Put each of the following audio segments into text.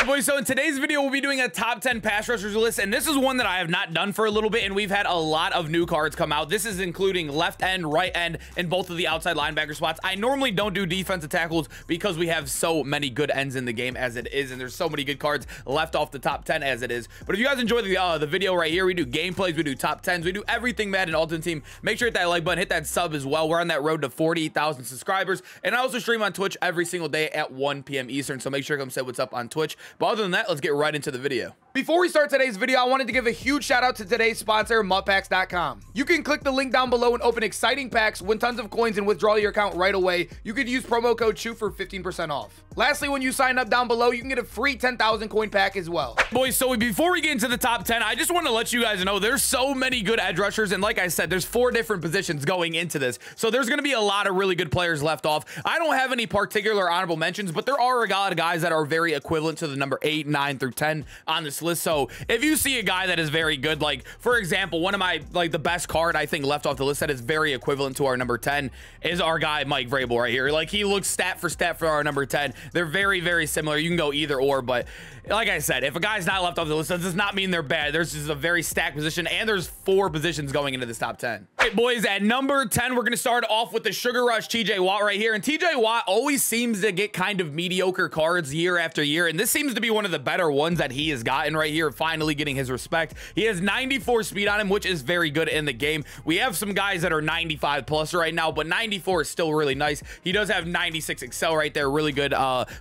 boys, so in today's video, we'll be doing a top 10 pass rushers list, and this is one that I have not done for a little bit, and we've had a lot of new cards come out. This is including left end, right end, and both of the outside linebacker spots. I normally don't do defensive tackles because we have so many good ends in the game as it is, and there's so many good cards left off the top 10 as it is. But if you guys enjoy the video right here, we do gameplays, we do top 10s, we do everything Madden Ultimate Team. Make sure to hit that like button, hit that sub as well. We're on that road to 40,000 subscribers, and I also stream on Twitch every single day at 1 p.m. Eastern, so make sure to come say what's up on Twitch. But other than that, let's get right into the video. Before we start today's video, I wanted to give a huge shout out to today's sponsor, mutpacks.com. You can click the link down below and open exciting packs, win tons of coins, and withdraw your account right away. You could use promo code SHOOT for 15% off. Lastly, when you sign up down below, you can get a free 10,000 coin pack as well. Boys, so before we get into the top 10, I just want to let you guys know there's so many good edge rushers, and like I said, there's 4 different positions going into this, so there's going to be a lot of really good players left off. I don't have any particular honorable mentions, but there are a lot of guys that are very equivalent to the number 8, 9 through 10 on this list. So if you see a guy that is very good, like for example, one of my the best card I think left off the list that is very equivalent to our number 10 is our guy Mike Vrabel right here. Like, he looks stat for our number 10. They're very, very similar. You can go either or, but like I said, if a guy's not left off the list, that does not mean they're bad. There's just a very stacked position, and there's 4 positions going into this top 10. All right, boys, at number 10, we're going to start off with the Sugar Rush TJ Watt right here. And TJ Watt always seems to get kind of mediocre cards year after year, and this seems to be one of the better ones that he has gotten right here, finally getting his respect. He has 94 speed on him, which is very good in the game. We have some guys that are 95 plus right now, but 94 is still really nice. He does have 96 excel right there, really good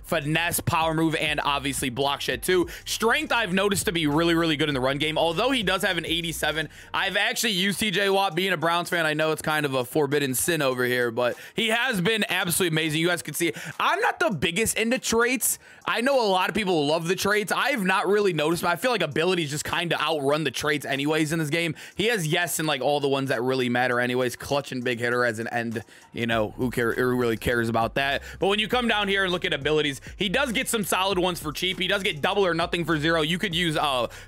finesse, power move, and obviously block shed too. Strength I've noticed to be really, really good in the run game, although he does have an 87. I've actually used TJ Watt. Being a Browns fan, I know it's kind of a forbidden sin over here, but he has been absolutely amazing. You guys can see I'm not the biggest into traits. I know a lot of people love the traits. I've not really noticed, but I feel like abilities just kind of outrun the traits anyways in this game. He has yes and like all the ones that really matter anyways. Clutch and big hitter as an end, you know, who really cares about that? But when you come down here and look at abilities, he does get some solid ones for cheap. He does get double or nothing for 0. You could use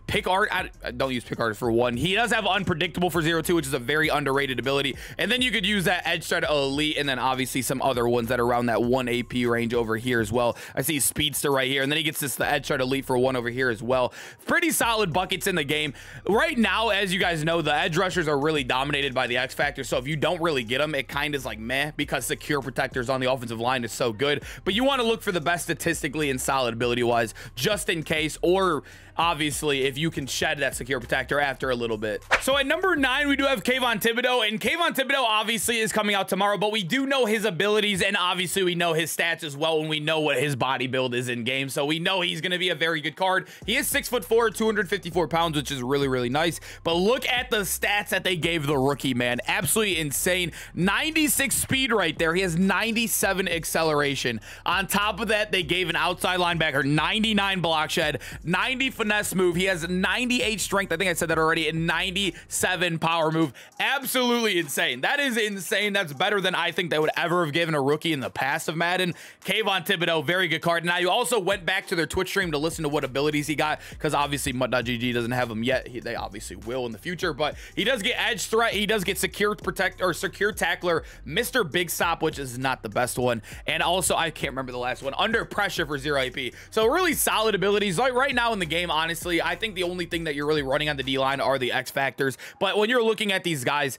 pick art. I don't use pick art for 1. He does have unpredictable for 0 too, which is a very underrated ability. And then you could use that edge threat elite, and then obviously some other ones that are around that 1 AP range over here as well. I see speedster right here, and then he gets the edge threat elite for 1 over here as well. Pretty solid buckets in the game right now. As you guys know, the edge rushers are really dominated by the X Factor, so if you don't really get them, it kind of is like meh, because secure protectors on the offensive line is so good. But you want to look for the best statistically and solid ability wise, just in case, or obviously if you can shed that secure protector after a little bit. So at number 9, we do have Kayvon Thibodeau, and Kayvon Thibodeau obviously is coming out tomorrow, but we do know his abilities, and obviously we know his stats as well, and we know what his body build is in game, so we know he's going to be a very good card. He is 6'4", 254 pounds, which is really, really nice. But look at the stats that they gave the rookie, man. Absolutely insane. 96 speed right there. He has 97 acceleration. On top of that, they gave an outside linebacker 99 block shed, 90 finesse move. He has 98 strength. I think I said that already. And 97 power move. Absolutely insane. That is insane. That's better than I think they would ever have given a rookie in the past of Madden. Kayvon Thibodeau, very good card. Now, you also went back to their Twitch stream to listen to what abilities he got, because obviously Mud.gg doesn't have them yet. They obviously will in the future, but he does get edge threat. He does get secure protect or secure tackler, Mr. Big Stop, which is not the best one. And also, I can't remember the last one, under pressure for 0 AP. So really solid abilities. Like right now in the game, honestly, I think the only thing that you're really running on the D-line are the X factors. But when you're looking at these guys,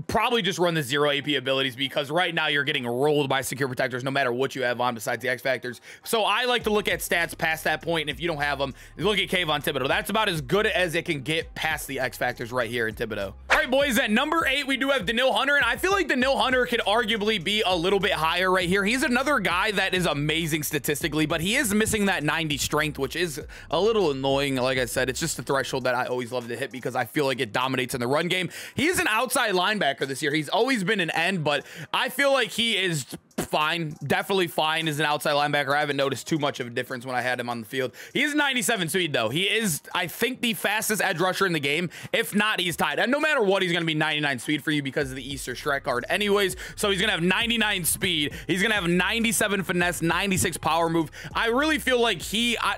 probably just run the 0 AP abilities, because right now you're getting rolled by secure protectors no matter what you have on besides the X factors. So I like to look at stats past that point, and if you don't have them, look at Kayvon Thibodeau. That's about as good as it can get past the X factors right here in Thibodeau. All right, boys, at number 8, we do have Danielle Hunter, and I feel like Danielle Hunter could arguably be a little bit higher right here. He's another guy that is amazing statistically, but he is missing that 90 strength, which is a little annoying. Like I said, it's just a threshold that I always love to hit because I feel like it dominates in the run game. He is an outside linebacker this year. He's always been an end, but I feel like he is fine, definitely fine as an outside linebacker. I haven't noticed too much of a difference when I had him on the field. He is 97 speed though. He is, I think, the fastest edge rusher in the game. If not, he's tied. And no matter what, he's going to be 99 speed for you because of the Easter Shrek card anyways. So he's going to have 99 speed. He's going to have 97 finesse, 96 power move. I really feel like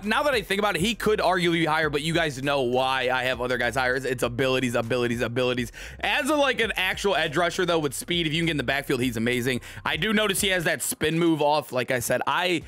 now that I think about it, he could arguably be higher, but you guys know why I have other guys higher. It's abilities, abilities, abilities. As a, like an actual edge rusher though, with speed, if you can get in the backfield, he's amazing. I do notice he has that spin move off. Like I said, I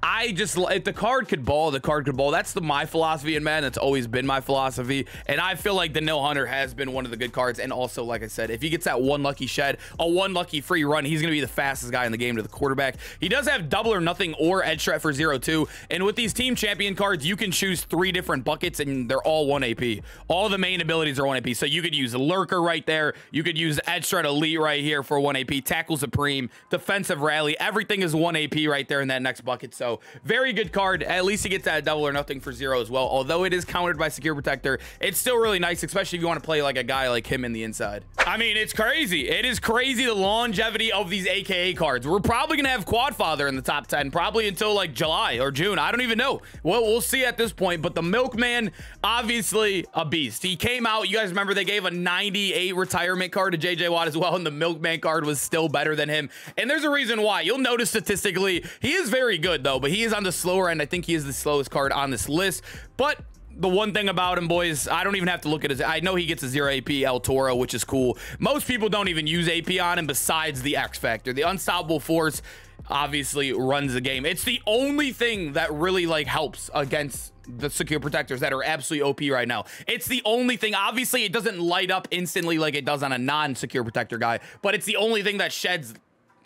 if the card could ball, the card could ball. That's my philosophy in Madden. That's always been my philosophy. And I feel like the Nil Hunter has been one of the good cards. And also, like I said, if he gets that one lucky shed, a one lucky free run, he's going to be the fastest guy in the game to the quarterback. He does have double or nothing or edge threat for 0-2. And with these team champion cards, you can choose 3 different buckets and they're all 1 AP. All the main abilities are 1 AP. So you could use Lurker right there. You could use edge threat elite right here for 1 AP. Tackle supreme, defensive rally. Everything is 1 AP right there in that next bucket. So very good card. At least he gets that double or nothing for 0 as well. Although it is countered by secure protector, it's still really nice, especially if you want to play like a guy like him in the inside. I mean, it's crazy. It is crazy the longevity of these AKA cards. We're probably gonna have Quadfather in the top 10 probably until like July or June. I don't even know. Well, we'll see at this point. But the Milkman, obviously a beast. He came out, you guys remember they gave a 98 retirement card to JJ Watt as well, and the Milkman card was still better than him. And there's a reason why. You'll notice statistically he is very good though, but he is on the slower end. I think he is the slowest card on this list. But the one thing about him, boys, I don't even have to look at his, I know he gets a 0 AP El Toro, which is cool. Most people don't even use AP on him besides the X Factor. The Unstoppable Force obviously runs the game. It's the only thing that really like helps against the secure protectors that are absolutely OP right now. It's the only thing. Obviously it doesn't light up instantly like it does on a non-secure protector guy, but it's the only thing that sheds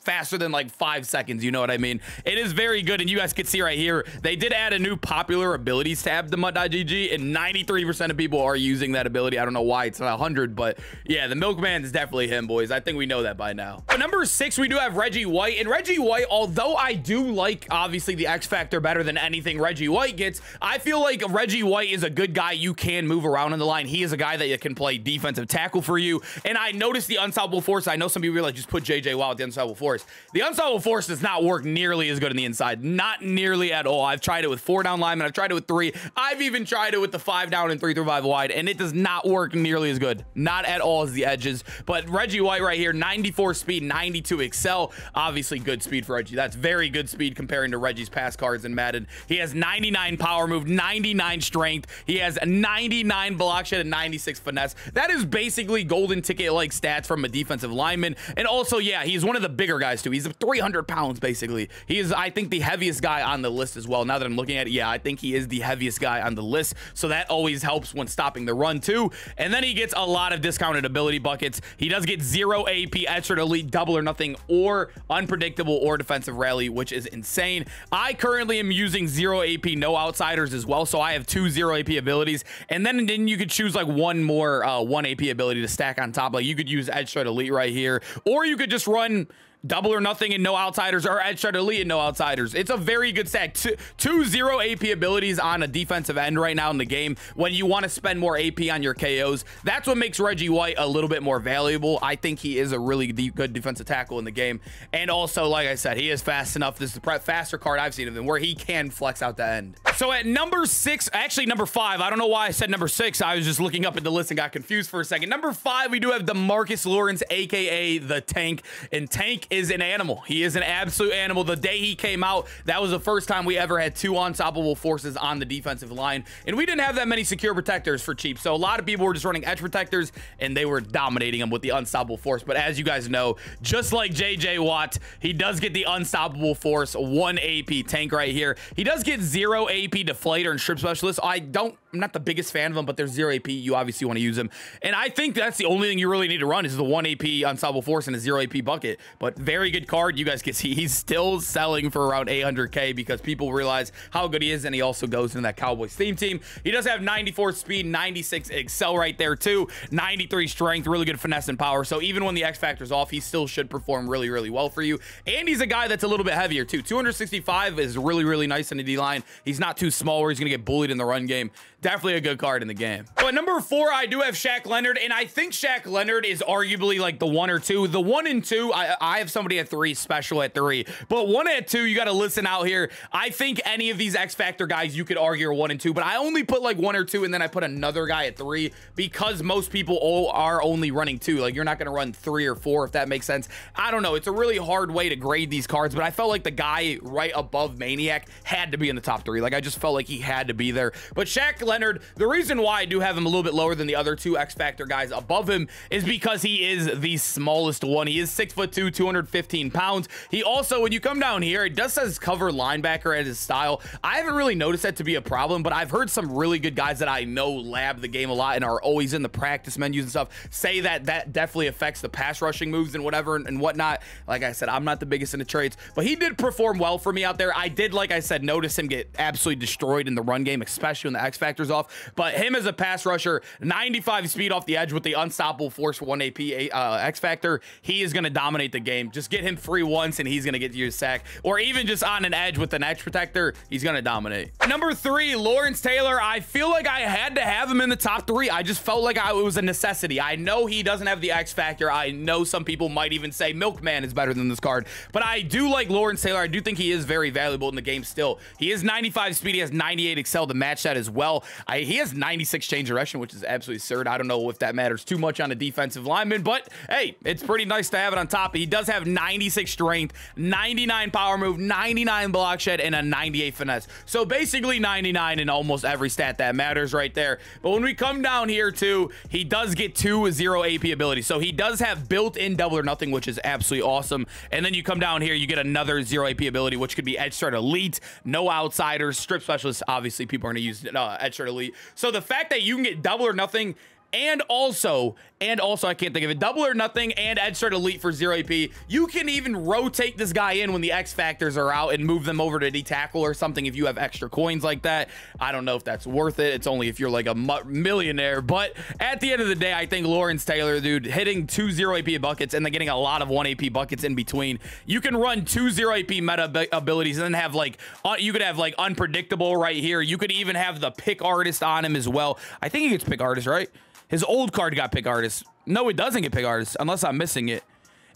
faster than like 5 seconds, you know what I mean? It is very good, and you guys can see right here they did add a new popular abilities tab to mud.gg, and 93% of people are using that ability. I don't know why it's not 100, but yeah, the Milkman is definitely him, boys. I think we know that by now. But number 6, we do have Reggie White, and Reggie White, although I do like obviously the X Factor better than anything Reggie White gets, I feel like Reggie White is a good guy you can move around in the line. He is a guy that you can play defensive tackle for you, and I noticed the Unstoppable Force. I know some people are like, just put JJ Watt with the Unstoppable Force. The Unstoppable Force does not work nearly as good on the inside. Not nearly at all. I've tried it with 4 down linemen. I've tried it with 3. I've even tried it with the 5 down and 3 through 5 wide, and it does not work nearly as good. Not at all as the edges. But Reggie White right here, 94 speed, 92 excel. Obviously good speed for Reggie. That's very good speed comparing to Reggie's past cards in Madden. He has 99 power move, 99 strength. He has 99 block shed and 96 finesse. That is basically golden ticket-like stats from a defensive lineman. And also, yeah, he's one of the bigger guys too. He's 300 pounds basically. He is, I think, the heaviest guy on the list as well. Now that I'm looking at it, yeah, I think he is the heaviest guy on the list, so that always helps when stopping the run too. And then he gets a lot of discounted ability buckets. He does get 0 AP extra elite, double or nothing, or unpredictable or defensive rally, which is insane. I currently am using 0 AP no outsiders as well, so I have 2 0 AP abilities, and then you could choose like one more 1 AP ability to stack on top. Like you could use edge threat elite right here, or you could just run double or nothing and no outsiders, or edge threat elite and no outsiders. It's a very good stack. Two 0 AP abilities on a defensive end right now in the game when you want to spend more AP on your KOs. That's what makes Reggie White a little bit more valuable. I think he is a really good defensive tackle in the game, and also, like I said, he is fast enough. This is the faster card I've seen of him where he can flex out the end. So at number 6, actually number 5, I don't know why I said number 6. I was just looking up at the list and got confused for a second. Number 5, we do have DeMarcus Lawrence, aka the Tank, and Tank is an animal. He is an absolute animal. The day he came out, that was the first time we ever had 2 unstoppable forces on the defensive line, and we didn't have that many secure protectors for cheap, so a lot of people were just running edge protectors and they were dominating them with the unstoppable force. But as you guys know, just like JJ Watt, he does get the unstoppable force 1 AP Tank right here. He does get 0 AP deflator and strip specialist. I'm not the biggest fan of him, but there's 0 AP. You obviously want to use him, and I think that's the only thing you really need to run is the 1 AP unstoppable force and a 0 AP bucket. But very good card. You guys can see he's still selling for around 800k because people realize how good he is, and he also goes in that Cowboys theme team. He does have 94 speed, 96 excel right there too, 93 strength, really good finesse and power. So even when the X Factor's off, he still should perform really, really well for you. And he's a guy that's a little bit heavier too. 265 is really, really nice in the D-line. He's not too small where he's gonna get bullied in the run game. Definitely a good card in the game. But number 4, I do have Shaq Leonard, and I think Shaq Leonard is arguably like the 1 or 2. The 1 and 2, I have somebody at 3, special at 3, but 1 at 2, you got to listen out here. I think any of these X Factor guys you could argue are 1 and 2, but I only put like 1 or 2, and then I put another guy at 3 because most people are only running 2. Like you're not going to run 3 or 4 if that makes sense. I don't know. It's a really hard way to grade these cards, but I felt like the guy right above Maniac had to be in the top 3. Like just felt like he had to be there. But Shaq Leonard, the reason why I do have him a little bit lower than the other two X Factor guys above him is because he is the smallest one. He is 6'2", 215 pounds. He also, when you come down here, it does says cover linebacker as his style. I haven't really noticed that to be a problem, but I've heard some really good guys that I know lab the game a lot and are always in the practice menus and stuff say that that definitely affects the pass rushing moves and whatever and whatnot. Like I said, I'm not the biggest in the trades, but he did perform well for me out there. I did, like I said, notice him get absolutely destroyed in the run game, especially when the X Factor's off. But him as a pass rusher, 95 speed off the edge with the unstoppable force for 1 AP X Factor, he is going to dominate the game. Just get him free once and he's going to get you a sack, or even just on an edge with an edge protector, he's going to dominate. Number 3, Lawrence Taylor. I feel like I had to have him in the top 3. I just felt like it was a necessity. I know he doesn't have the X Factor. I know some people might even say Milkman is better than this card, but I do like Lawrence Taylor. I do think he is very valuable in the game still. He is 95 speed. He has 98 excel to match that as well. He has 96 change direction, which is absolutely absurd. I don't know if that matters too much on a defensive lineman, but hey, it's pretty nice to have it on top. He does have 96 strength, 99 power move, 99 block shed, and a 98 finesse. So basically 99 in almost every stat that matters right there. But when we come down here too, he does get 2 0 AP abilities. So he does have built-in double or nothing, which is absolutely awesome. And then you come down here, you get another 0 AP ability, which could be edge start elite, no outsiders, strip specialist. Obviously people are going to use edge start elite. So the fact that you can get double or nothing and also I can't think of it, double or nothing and edge start elite for 0 AP. You can even rotate this guy in when the X Factors are out and move them over to D-tackle or something if you have extra coins like that. I don't know if that's worth it. It's only if you're like a millionaire, but at the end of the day, I think Lawrence Taylor, dude, hitting 2 0 AP buckets and then getting a lot of 1 AP buckets in between. You can run 2 0 AP meta abilities and then have like, you could have like unpredictable right here. You could even have the pick artist on him as well. I think he gets pick artist, right? His old card got pick artist. No, it doesn't get pick artist unless I'm missing it.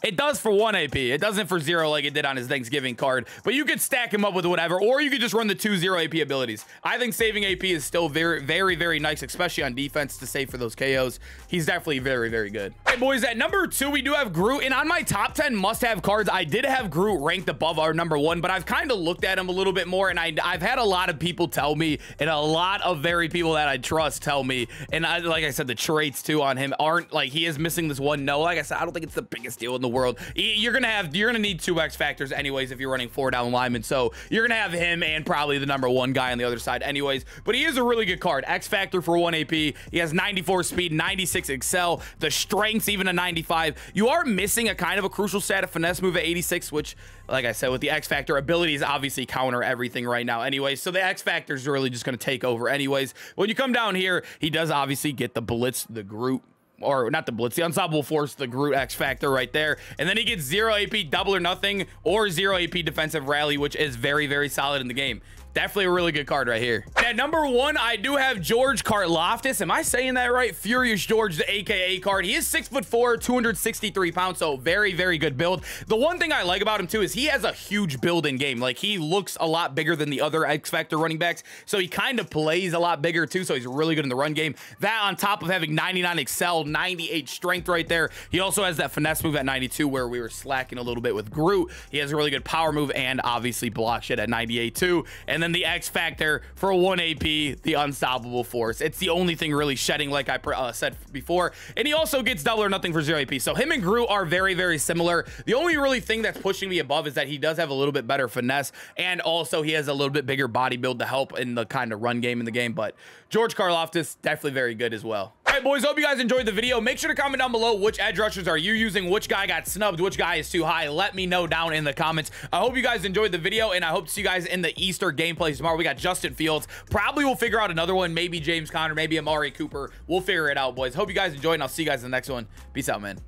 It does for 1 AP. It doesn't for 0 like it did on his Thanksgiving card. But you could stack him up with whatever, or you could just run the 2 0 AP abilities. I think saving AP is still very, very, very nice, especially on defense to save for those KOs. He's definitely very, very good. Hey, boys, at number 2, we do have Groot. And on my top 10 must-have cards, I did have Groot ranked above our number 1, but I've kind of looked at him a little bit more, and I've had a lot of people tell me, and a lot of very people that I trust tell me, and like I said, the traits too on him aren't like, he is missing this one. No, like I said, I don't think it's the biggest deal in the world. You're gonna need 2 X Factors anyways if you're running 4 down linemen, so you're gonna have him and probably the number 1 guy on the other side anyways. But he is a really good card. X Factor for 1 AP. He has 94 speed, 96 excel, the strength's even a 95. You are missing a kind of a crucial stat, a finesse move at 86, which, like I said, with the X Factor abilities obviously counter everything right now anyways, so the X Factor is really just going to take over anyways. When you come down here, he does obviously get the blitz, the Groot, or not the blitz, the unstoppable force, the Groot X Factor right there. And then he gets 0 AP double or nothing or 0 AP defensive rally, which is very, very solid in the game. Definitely a really good card right here. At number 1, I do have George Karlaftis. Am I saying that right? Furious George, the AKA card. He is 6'4", 263 pounds, so very, very good build. The one thing I like about him too is he has a huge build in game. Like, he looks a lot bigger than the other X Factor running backs, so he kind of plays a lot bigger too, so he's really good in the run game. That on top of having 99 excel, 98 strength right there. He also has that finesse move at 92 where we were slacking a little bit with Groot. He has a really good power move and obviously block shit at 98 too. And then the X Factor for 1 AP, the unstoppable force. It's the only thing really shedding, like I said before. And he also gets double or nothing for 0 AP. So him and Groot are very, very similar. The only really thing that's pushing me above is that he does have a little bit better finesse, and also he has a little bit bigger body build to help in the kind of run game in the game. But George Karlaftis, definitely very good as well. All right, boys, hope you guys enjoyed the video. Make sure to comment down below which edge rushers are you using, which guy got snubbed, which guy is too high. Let me know down in the comments. I hope you guys enjoyed the video, and I hope to see you guys in the Easter gameplays tomorrow. We got Justin Fields. Probably we'll figure out another one, maybe James Conner, maybe Amari Cooper. We'll figure it out, boys. Hope you guys enjoyed, and I'll see you guys in the next one. Peace out, man.